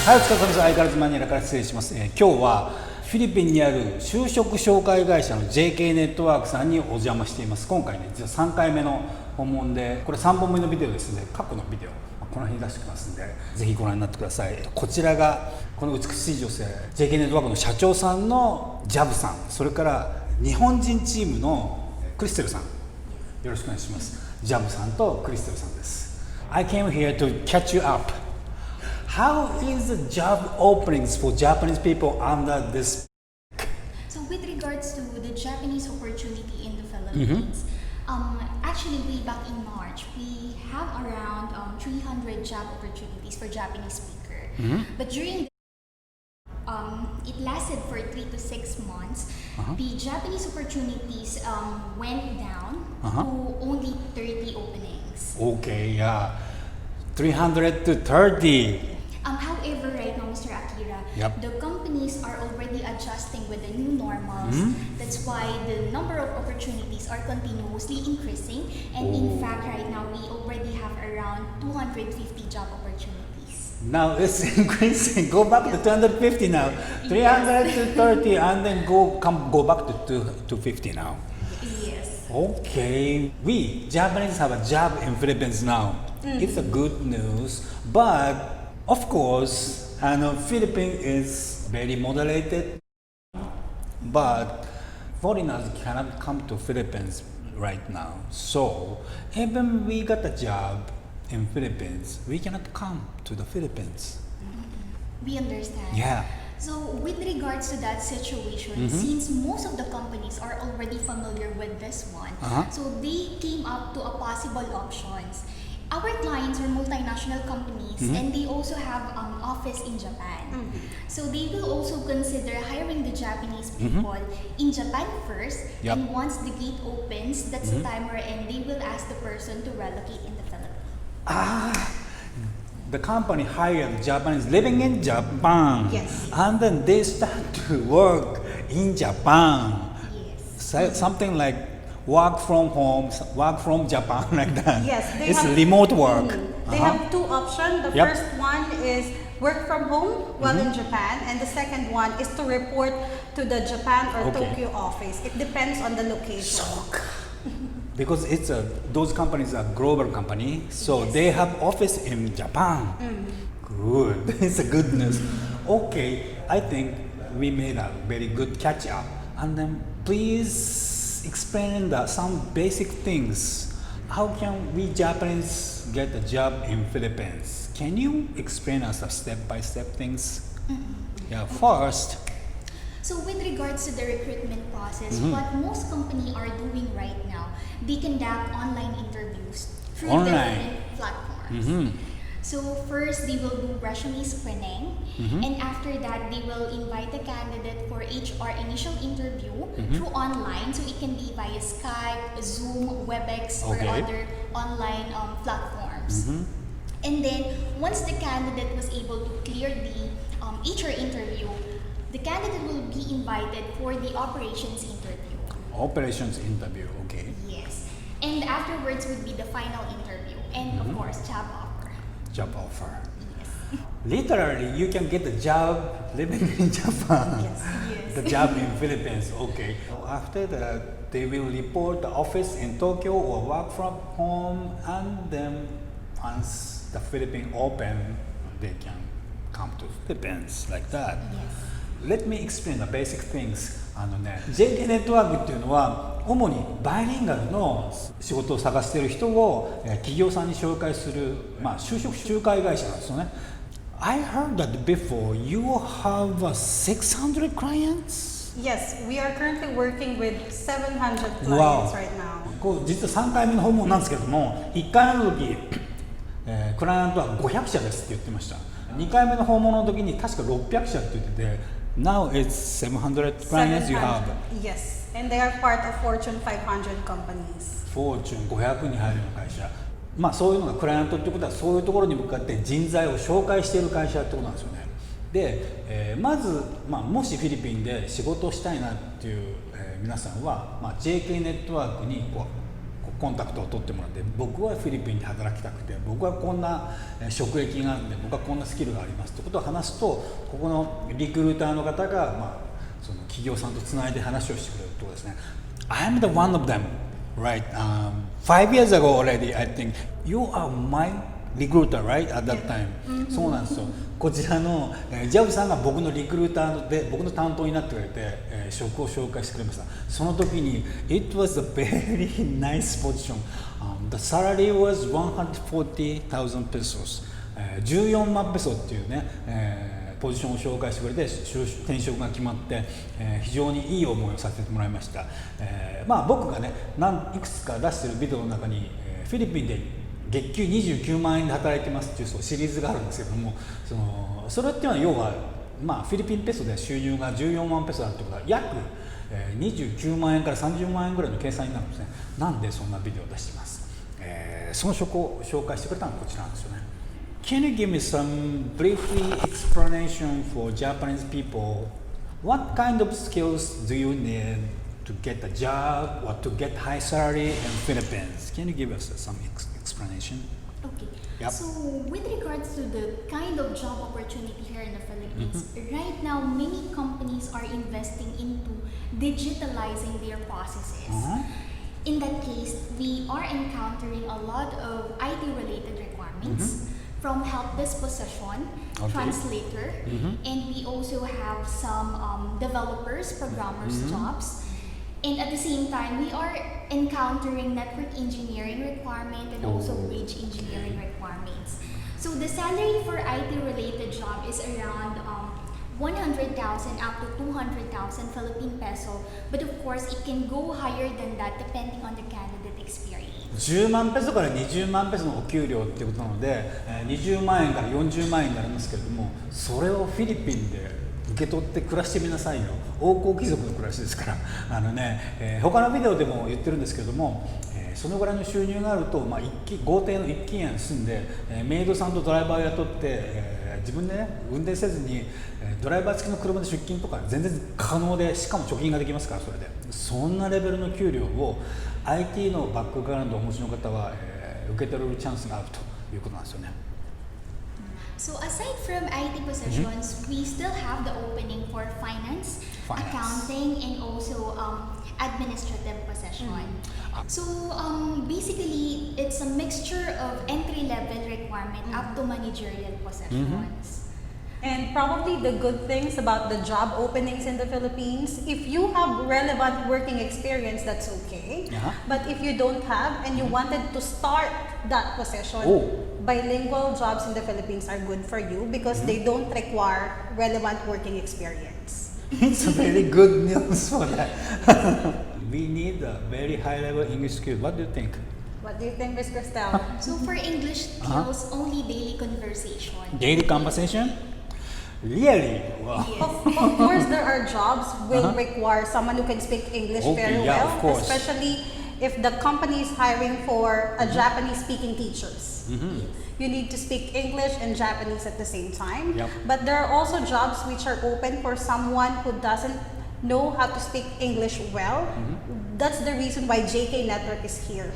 はい、お疲れ様です。相変わらずマニラから失礼します。今日はフィリピンにある就職紹介会社の JK ネットワークさんにお邪魔しています。今回ね、実は3回目の訪問で、これ3本目のビデオですので、過去のビデオこの辺に出してきますんで、ぜひご覧になってください。こちらがこの美しい女性 JK ネットワークの社長さんのジャブさん、それから日本人チームのクリステルさん、よろしくお願いします。ジャブさんとクリステルさんです。 I came here to catch you up. How is the job openings for Japanese people under this? So with regards to the Japanese opportunity in the Philippines, actually way back in March, we have around 300 job opportunities for Japanese speaker. But during it lasted for 3 to 6 months. The Japanese opportunities went down to only 30 openings. Okay, yeah, 300 to 30. However, right now, Mr. Akira, the companies are already adjusting with the new normals. That's why the number of opportunities are continuously increasing. And in fact, right now, we already have around 250 job opportunities. Now it's increasing. Go back to 250 now. 300 to 30, and then go back to 250 now. Yes. Okay, we Japanese have a job in Philippines now. It's a good news, but of course, Philippines is very moderated, but foreigners cannot come to Philippines right now. So even we got a job in Philippines, we cannot come to the Philippines. We understand. Yeah. So with regards to that situation, since most of the companies are already familiar with this one, so they came up to a possible options. Our clients are multinational companies and they also have office in Japan. So they will also consider hiring the Japanese people in Japan first, and once the gate opens, that's the time wherein they will ask the person to relocate in the Philippines. The company hired Japanese living in Japan, and then they start to work in Japan. So, something like work from home, work from Japan, like that. Yes, it's remote work. They have two options. The first one is work from home while in Japan, and the second one is to report to the Japan or Tokyo office. It depends on the location. Because it's those companies are global company, so they have office in Japan. Good, it's a good news. Okay, I think we made a very good catch up. And then please explain some basic things. How can we Japanese get a job in Philippines? Can you explain us a step-by-step things? Yeah, first. So with regards to the recruitment process, what most companies are doing right now, they conduct online interviews through different platforms. So first, they will do resume screening, and after that, they will invite the candidate for HR initial interview through online. So it can be via Skype, Zoom, WebEx, or other online platforms. And then once the candidate was able to clear the HR interview, the candidate will be invited for the operations interview. Operations interview, okay. Yes. And afterwards would be the final interview and of course job offer. Job offer. Yes. Literally, you can get a job living in Japan. Yes. The job in Philippines, okay. After that, they will report the office in Tokyo or work from home, and then once the Philippines open, they can come to Philippines like that. Yes. Let me explain the basic things. JK ネットワークっていうのは主にバイリンガルの仕事を探している人を企業さんに紹介する、就職仲介会社なんですよね。I heard that before you have 600 clients? Yes, we are currently working with 700 clients right now. こう実は3回目の訪問なんですけれども、1回目の時、クライアントは500社ですって言ってました。2回目の訪問の時に確か600社って言ってて、Now it's 700 clients you have. Yes, and they are part of Fortune 500 companies. Fortune 500に入るような会社。そういうのがクライアントってことは、そういうところに向かって人材を紹介している会社ってことなんですよね。で、まず、もしフィリピンで仕事をしたいなっていう、皆さんは、JK ネットワークにコンタクトを取ってもらって、僕はフィリピンで働きたくて、僕はこんな職歴があるんで、僕はこんなスキルがありますってことを話すと、ここのリクルーターの方が、その企業さんとつないで話をしてくれるとですね。I'm the one of them, right? 5 years ago already, I think you are my recruiter, right? At that time. そうなんですよ。こちらのジャブさんが僕のリクルーターで僕の担当になってくれて、職を紹介してくれました。その時に It was a very nice position. The salary was 140,000 pesos. 14万ペソっていうね、ポジションを紹介してくれて転職が決まって、非常にいい思いをさせてもらいました。僕がねいくつか出しているビデオの中に、フィリピンで月給29万円で働いてますっていうシリーズがあるんですけども、それっていうのは要は、フィリピンペソで収入が14万ペソあるってことは約29万円から30万円ぐらいの計算になるんですね。なんでそんなビデオを出しています。その職を紹介してくれたのがこちらなんですよね。Can you give me some briefly explanation for Japanese people? What kind of skills do you need to get a job or to get high salary in Philippines? Can you give us some explanation? Okay. Yep. So with regards to the kind of job opportunity here in the Philippines, right now many companies are investing into digitalizing their processes. In that case, we are encountering a lot of IT-related requirements. From help desk position, translator, and we also have some developers, programmers jobs. And at the same time, we are encountering network engineering requirement and also bridge engineering requirements. So the salary for IT-related job is around 100,000 up to 200,000 Philippine peso, but of course it can go higher than that depending on the candidate experience. 10万ペソから20万ペソのお給料っていうことなので、20万円から40万円になりますけれども、それをフィリピンで受け取って暮らしてみなさいよ。王侯貴族の暮らしですから。他のビデオでも言ってるんですけれども、そのぐらいの収入があると、豪邸の一軒家に住んで、メイドさんとドライバーを雇って、自分でね運転せずにドライバー付きの車で出勤とか全然可能で、しかも貯金ができますから、それでそんなレベルの給料を IT のバックグラウンドをお持ちの方は、受け取れるチャンスがあるということなんですよね。So aside from IT positions, we still have the opening for finance, accounting, and also administrative position. So basically, it's a mixture of entry-level requirement up to managerial positions. And probably the good things about the job openings in the Philippines, if you have relevant working experience, that's okay. But if you don't have and you wanted to start that position, bilingual jobs in the Philippines are good for you because they don't require relevant working experience. It's a very good news for that. We need a very high level English skill. What do you think? What do you think, Ms. Cristel? So for English skills, only daily conversation. Daily conversation? Really? Wow. Of course, there are jobs will require someone who can speak English very well, of course. especially if the company is hiring for a Japanese-speaking teachers. You need to speak English and Japanese at the same time. But there are also jobs which are open for someone who doesn't know how to speak English well. That's the reason why JK Network is here.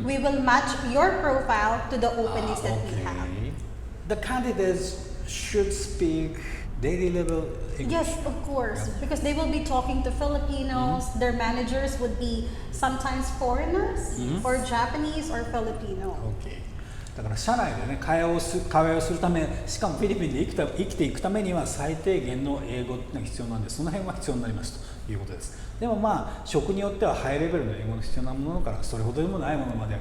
We will match your profile to the openings that we have. The candidates should speak daily level English. Yes, of course, because they will be talking to Filipinos. Their managers would be sometimes foreigners or Japanese or Filipino. Okay. だから社内でね会話をするため、しかもフィリピンで生きていくためには最低限の英語っていうのが必要なんで、その辺は必要になりますということです。でも職によってはハイレベルの英語の必要なものからそれほどでもないものまで、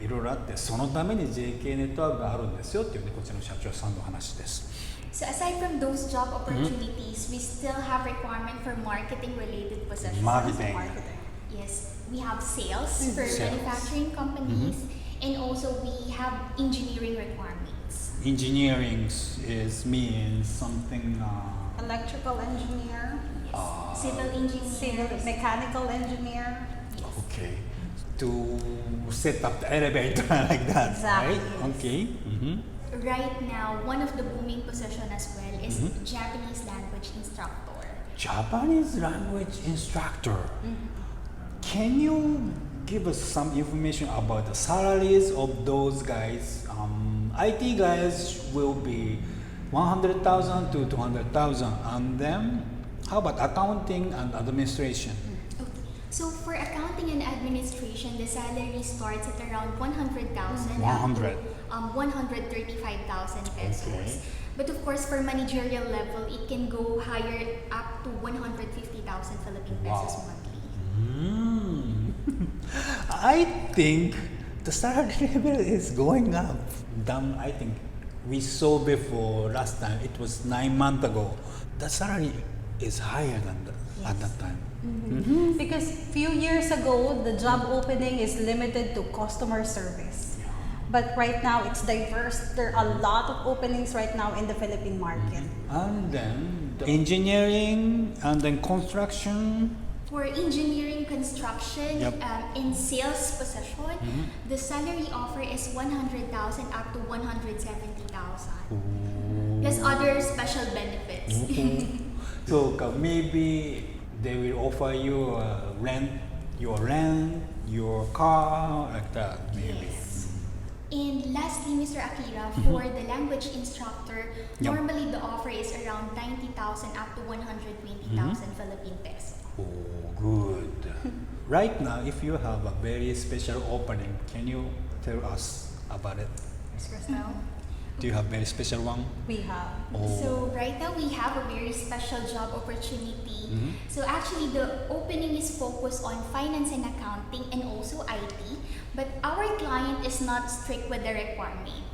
いろいろあって、そのために JK ネットワークがあるんですよっていうね、こちらの社長さんの話です。So aside from those job opportunities, we still have requirement for marketing related positions. Marketing. Yes, we have sales for manufacturing companies, and also we have engineering requirements. Engineering means something. Electrical engineer, Civil engineer, mechanical engineer. Okay. To set up the elevator like that, Exactly, right? Okay. Right now, one of the booming position as well is Japanese language instructor. Japanese language instructor. Can you give us some information about the salaries of those guys? IT guys will be 100,000 to 200,000, and then how about accounting and administration? Okay. So for accounting and administration, the salary starts at around 100,000 100. up to 135,000 pesos. Okay. But of course, for managerial level, it can go higher up to 150,000 Philippine pesos Wow. monthly. I think the salary level is going up. I think we saw before last time, it was 9 months ago. The salary is higher than at that time. Because few years ago, the job opening is limited to customer service. But right now, it's diverse. There are a lot of openings right now in the Philippine market. And then the engineering and then construction. For engineering, construction, Yep. and sales position, the salary offer is 100,000 up to 170,000. Plus other special benefits. So maybe they will offer you your car, like that maybe. Yes. And lastly, Mr. Akira, for the language instructor, Yep. normally the offer is around 90,000 up to 120,000 Philippine peso. Oh, good. Right now, if you have a very special opening, can you tell us about it? Do you have very special one? We have. Oh. So right now we have a very special job opportunity. So actually the opening is focused on finance and accounting and also IT, but our client is not strict with the requirement.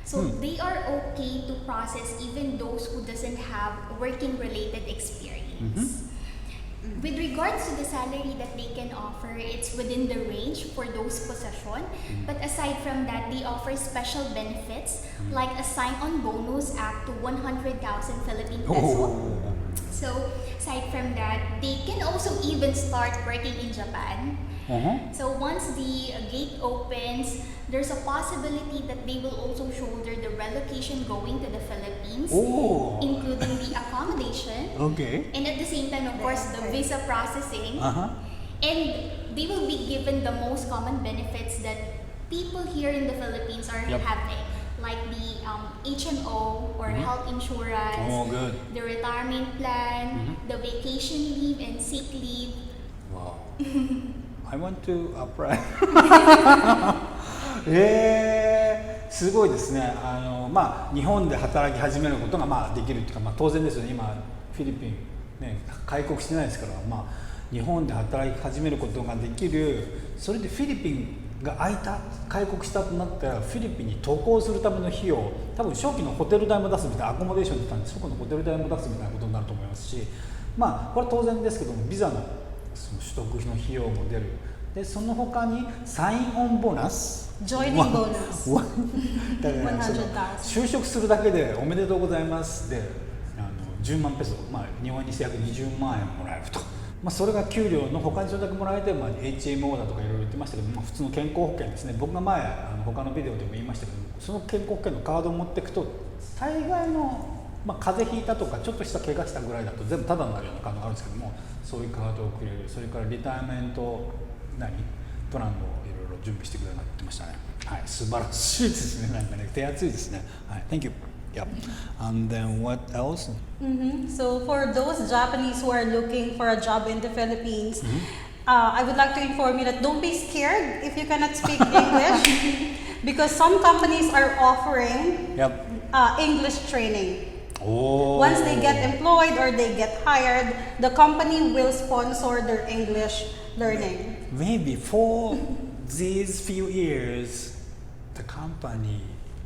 So they are okay to process even those who doesn't have working related experience. With regards to the salary that they can offer, it's within the range for those positions. But aside from that, they offer special benefits like a sign-on bonus up to 100,000 Philippine peso. Oh. So aside from that, they can also even start working in Japan. So once the gate opens, there's a possibility that they will also shoulder the relocation going to the Philippines, Oh. including the accommodation. Okay. And at the same time, of course, the visa processing. And they will be given the most common benefits that people here in the Philippines are Yep. having, like the HMO or health insurance, Oh, good. the retirement plan, the vacation leave and sick leave. Wow. I want to apply. すごいですね。日本で働き始めることができるっていうか、当然ですよね。今フィリピンね開国してないですから、日本で働き始めることができる。それでフィリピンが開国したとなったらフィリピンに渡航するための費用、多分初期のホテル代も出すみたいな、アコモデーションって言ったんで、そこのホテル代も出すみたいなことになると思いますし、これ当然ですけども、ビザのその取得の費用も出る。でその他にサインオンボーナス、ジョイニングボーナスだからその就職するだけでおめでとうございますで10万ペソ、日本にして約20万円もらえると。それが給料の他にそれだけもらえて、HMO だとかいろいろ言ってましたけど、普通の健康保険ですね。僕が前他のビデオでも言いましたけど、その健康保険のカードを持っていくと大概の、風邪ひいたとかちょっとした怪我したぐらいだと全部タダになるようなカードがあるんですけども、そういうカードをくれる。それからリタイアメントプランをいろいろ準備してくれるなって言ってましたね。はい、素晴らしいですね。なんかね、手厚いですね。はい、Thank you. Yep. And then what else? So for those Japanese who are looking for a job in the Philippines, I would like to inform you that don't be scared if you cannot speak English, because some companies are offering English training. Oh. Once they get employed or they get hired, the company will sponsor their English learning. Maybe for these few years, the company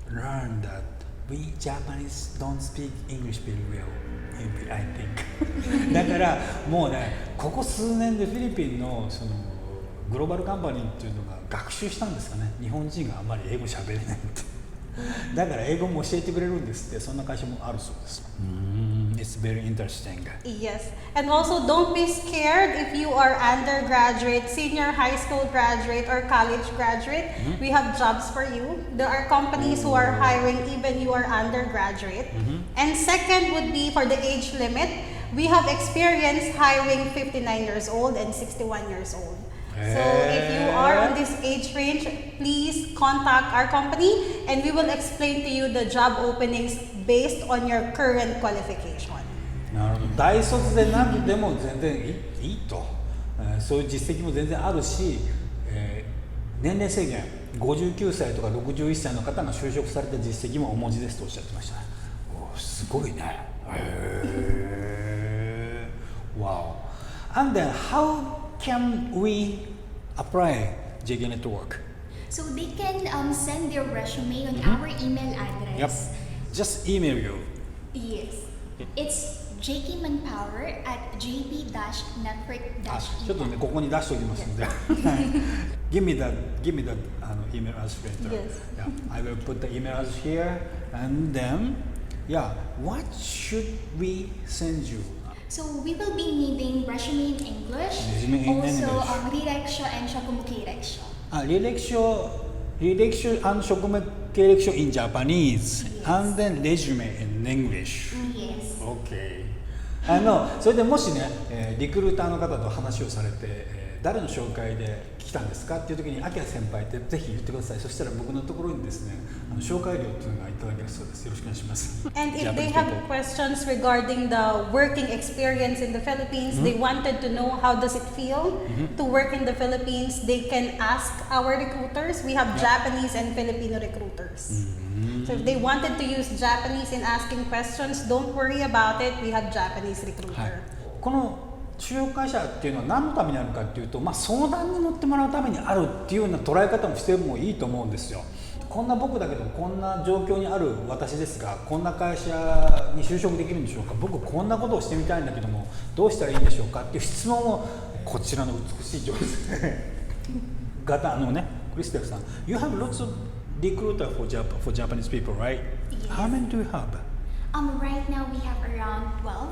learned that we Japanese don't speak English very well, maybe, I think. だからもうね、ここ数年でフィリピンのそのグローバルカンパニーっていうのが学習したんですかね。日本人があまり英語喋れないって。だから英語も教えてくれるんですって、そんな会社もあるそうです。It's very interesting. Yes, and also don't be scared if you are undergraduate, senior high school graduate, or college graduate. We have jobs for you. There are companies who are hiring even you are undergraduate. And second would be for the age limit. We have experience hiring 59 years old and 61 years old. So if you are on this age range, please contact our company and we will explain to you the job openings based on your current qualification. なるほど。大卒でなくても全然いいと、そういう実績も全然あるし、年齢制限59歳とか61歳の方が就職された実績もお持ちですとおっしゃってました。おすごいね。Wow. And then how can we apply JK Network? So they can send their resume on our email address. Yep. Just email you. Yes. It's jkmanpower@jp-network-email. ちょっとねここに出しておきますので。give me the email address later. Yes. Yeah, I will put the email address here, and then what should we send you? So we will be needing resume in English, Resume in also English. 履歴書 and 職務経歴書. 履歴書 and 職務経歴書 in Japanese, and then resume in English. Yes. Okay. それでもしね、リクルーターの方と話をされて、誰の紹介で来たんですかっていう時にアキラ先輩ってぜひ言ってください。そしたら僕のところにですね、紹介料っていうのがいただけるそうです。よろしくお願いします。 And if Japanese they have people. questions regarding the working experience in the Philippines, they wanted to know how does it feel to work in the Philippines, they can ask our recruiters. We have Japanese and Filipino recruiters. So if they wanted to use Japanese in asking questions, don't worry about it. We have Japanese recruiter. はい、この就職会社っていうのは何のためにあるかっていうと、相談に乗ってもらうためにあるっていうような捉え方もしてもいいと思うんですよ。こんな僕だけどこんな状況にある私ですが、こんな会社に就職できるんでしょうか、僕こんなことをしてみたいんだけどもどうしたらいいんでしょうかっていう質問をこちらの美しい女性方クリステルさん You have lots of recruiter for Japanese people, right? Yes. How many do you have? Right now we have around 12.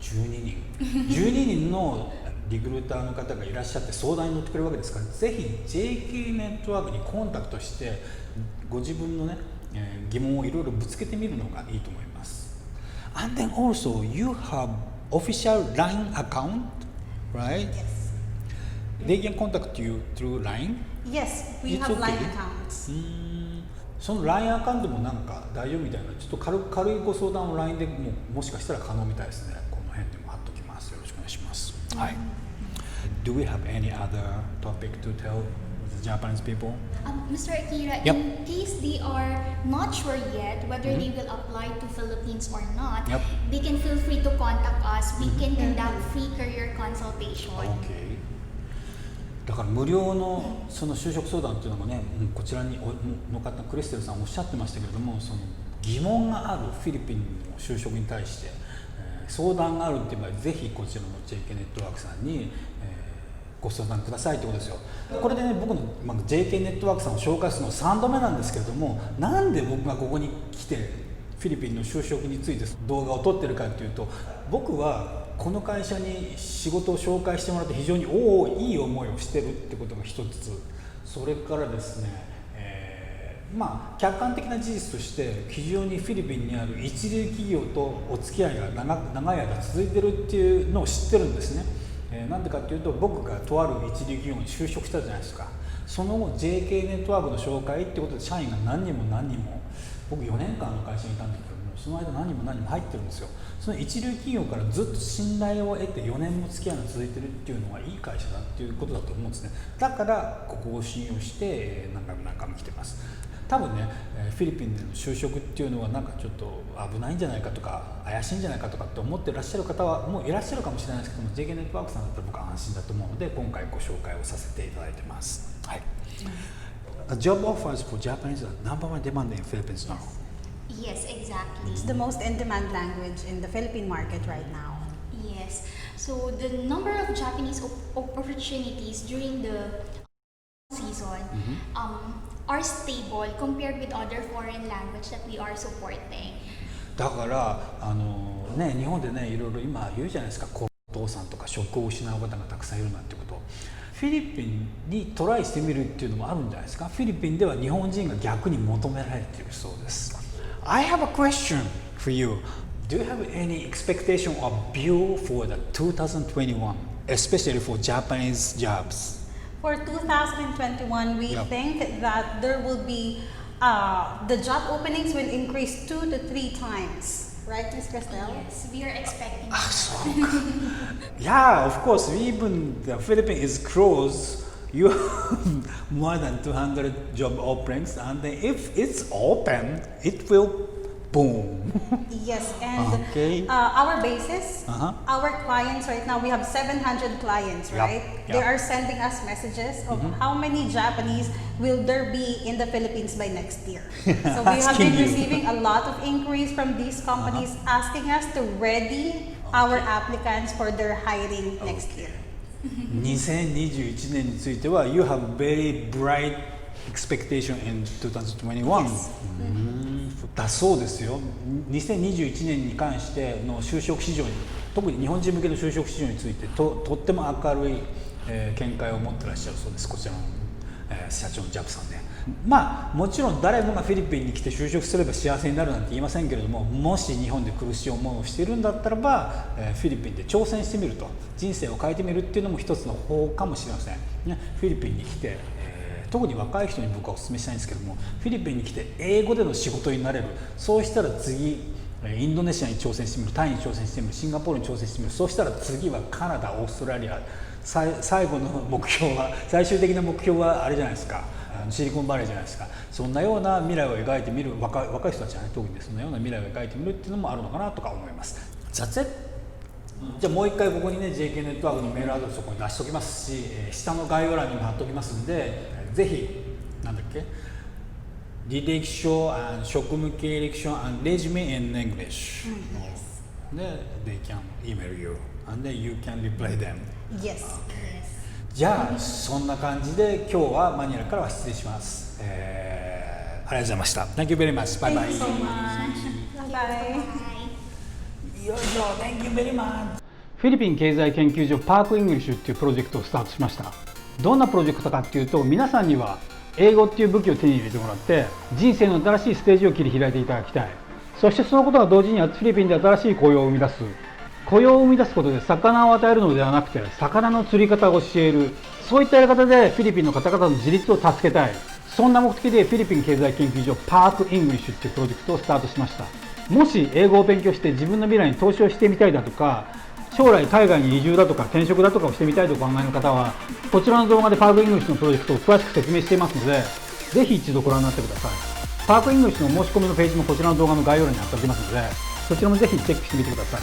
12人のリクルーターの方がいらっしゃって相談に乗ってくれるわけですから、ぜひ JK ネットワークにコンタクトしてご自分のね、疑問をいろいろぶつけてみるのがいいと思います。And then also you have official LINE account, right? Yes. They can contact you through LINE? Yes, we It's have okay. Line accounts. その LINE アカウントもなんか大丈夫みたいな、ちょっと軽いご相談を LINE でもしかしたら可能みたいですね。この辺でも貼っときます。よろしくお願いします。はい。Do we have any other topic to tell the Japanese people? Mr. Akira, Yep. in case they are not sure yet whether they will apply to Philippines or not, Yep. they can feel free to contact us. We can conduct free career consultation. Okay. だから無料のその就職相談っていうのもね、こちらにの方クリステルさんおっしゃってましたけれども、その疑問があるフィリピンの就職に対して、相談があるっていう場合ぜひこちらの JK ネットワークさんに、ご相談くださいってことですよ。これでね僕の、JK ネットワークさんを紹介するの3度目なんですけれども、なんで僕がここに来てフィリピンの就職について動画を撮ってるかっていうと、僕はこの会社に仕事を紹介してもらって非常にいい思いをしてるってことが一つ、それからですね、客観的な事実として非常にフィリピンにある一流企業とお付き合いが長い間続いてるっていうのを知ってるんですね。なんでかっていうと、僕がとある一流企業に就職したじゃないですか。その後 JK ネットワークの紹介ってことで社員が何人も僕4年間の会社にいたんだけども、その間何人も入ってるんですよ。その一流企業からずっと信頼を得て4年も付き合いが続いてるっていうのはいい会社だっていうことだと思うんですね。だからここを信用して何回も来てます。多分ね、フィリピンでの就職っていうのはなんかちょっと危ないんじゃないかとか怪しいんじゃないかとかって思ってらっしゃる方はもういらっしゃるかもしれないですけども、 JK ネットワークさんだったら僕は安心だと思うので今回ご紹介をさせていただいてます。はい。Job offers for Japanese are number one demand in Philippines now. Yes, exactly. It's the most in-demand language in the Philippine market right now. Yes. So the number of Japanese opportunities during the season are stable compared with other foreign language that we are supporting. だから日本でねいろいろ今言うじゃないですか、お父さんとか職を失う方がたくさんいるなんてこと。フィリピンにトライしてみるっていうのもあるんじゃないですか。フィリピンでは日本人が逆に求められているそうです。I have a question for you. Do you have any expectation or view for the 2021, especially for Japanese jobs? For 2021, we think that there will be the job openings will increase 2 to 3 times. Right, Ms. Cristel? Yes, we are expecting. Yeah, of course. Even the Philippines is closed. You have more than 200 job openings, and then if it's open, it will boom. Yes, and Okay. Our basis, Uh-huh. our clients right now, we have 700 clients, Yup, right? They yup. are sending us messages of how many Japanese will there be in the Philippines by next year. So we have Asking been you. receiving a lot of inquiries from these companies asking us to ready our applicants for their hiring next year. 2021年については You have very bright expectation in 2021、だそうですよ。2021年に関しての就職市場に、特に日本人向けの就職市場についてとっても明るい、見解を持ってらっしゃるそうです。こちらの、社長のジャブさんで、まあもちろん誰もがフィリピンに来て就職すれば幸せになるなんて言いませんけれども、もし日本で苦しい思いをしているんだったらば、フィリピンで挑戦してみると、人生を変えてみるっていうのも一つの方法かもしれません、ね、フィリピンに来て、特に若い人に僕はお勧めしたいんですけども、フィリピンに来て英語での仕事になれる。そうしたら次インドネシアに挑戦してみる、タイに挑戦してみる、シンガポールに挑戦してみる。そうしたら次はカナダ、オーストラリア、最後の目標は、最終的な目標はあれじゃないですか、シリコンバレーじゃないですか。そんなような未来を描いてみる、若い人たちはね、特にそんなような未来を描いてみるっていうのもあるのかなとか思います。That's it。じゃあもう一回ここにね JK ネットワークのメールアドレスをここに出しておきますし、下の概要欄にも貼っておきますんで、ぜひなんだっけ、履歴書、職務経歴書 and resume in English、で they can email you and then you can reply them。 Yes. じゃあそんな感じで今日はマニラからは失礼します、ありがとうございました。 Thank you very much. Bye bye. Thank you so much. Bye-bye. Thank you very much. フィリピン経済研究所パークイングリッシュっていうプロジェクトをスタートしました。どんなプロジェクトかっていうと、皆さんには英語っていう武器を手に入れてもらって人生の新しいステージを切り開いていただきたい。そしてそのことが同時にフィリピンで新しい雇用を生み出す。雇用を生み出すことで魚を与えるのではなくて魚の釣り方を教える。そういったやり方でフィリピンの方々の自立を助けたい。そんな目的でフィリピン経済研究所パークイングリッシュっていうプロジェクトをスタートしました。もし英語を勉強して自分の未来に投資をしてみたいだとか、将来海外に移住だとか転職だとかをしてみたいとお考えの方は、こちらの動画でパークイングリッシュのプロジェクトを詳しく説明していますので、ぜひ一度ご覧になってください。パークイングリッシュの申し込みのページもこちらの動画の概要欄に貼っておきますので、そちらもぜひチェックしてみてください。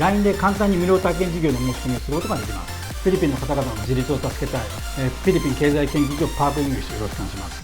LINE で簡単に無料体験事業の申し込みをすることができます。フィリピンの方々の自立を助けたい、フィリピン経済研究所パークイングリッシュよろしくお願いします。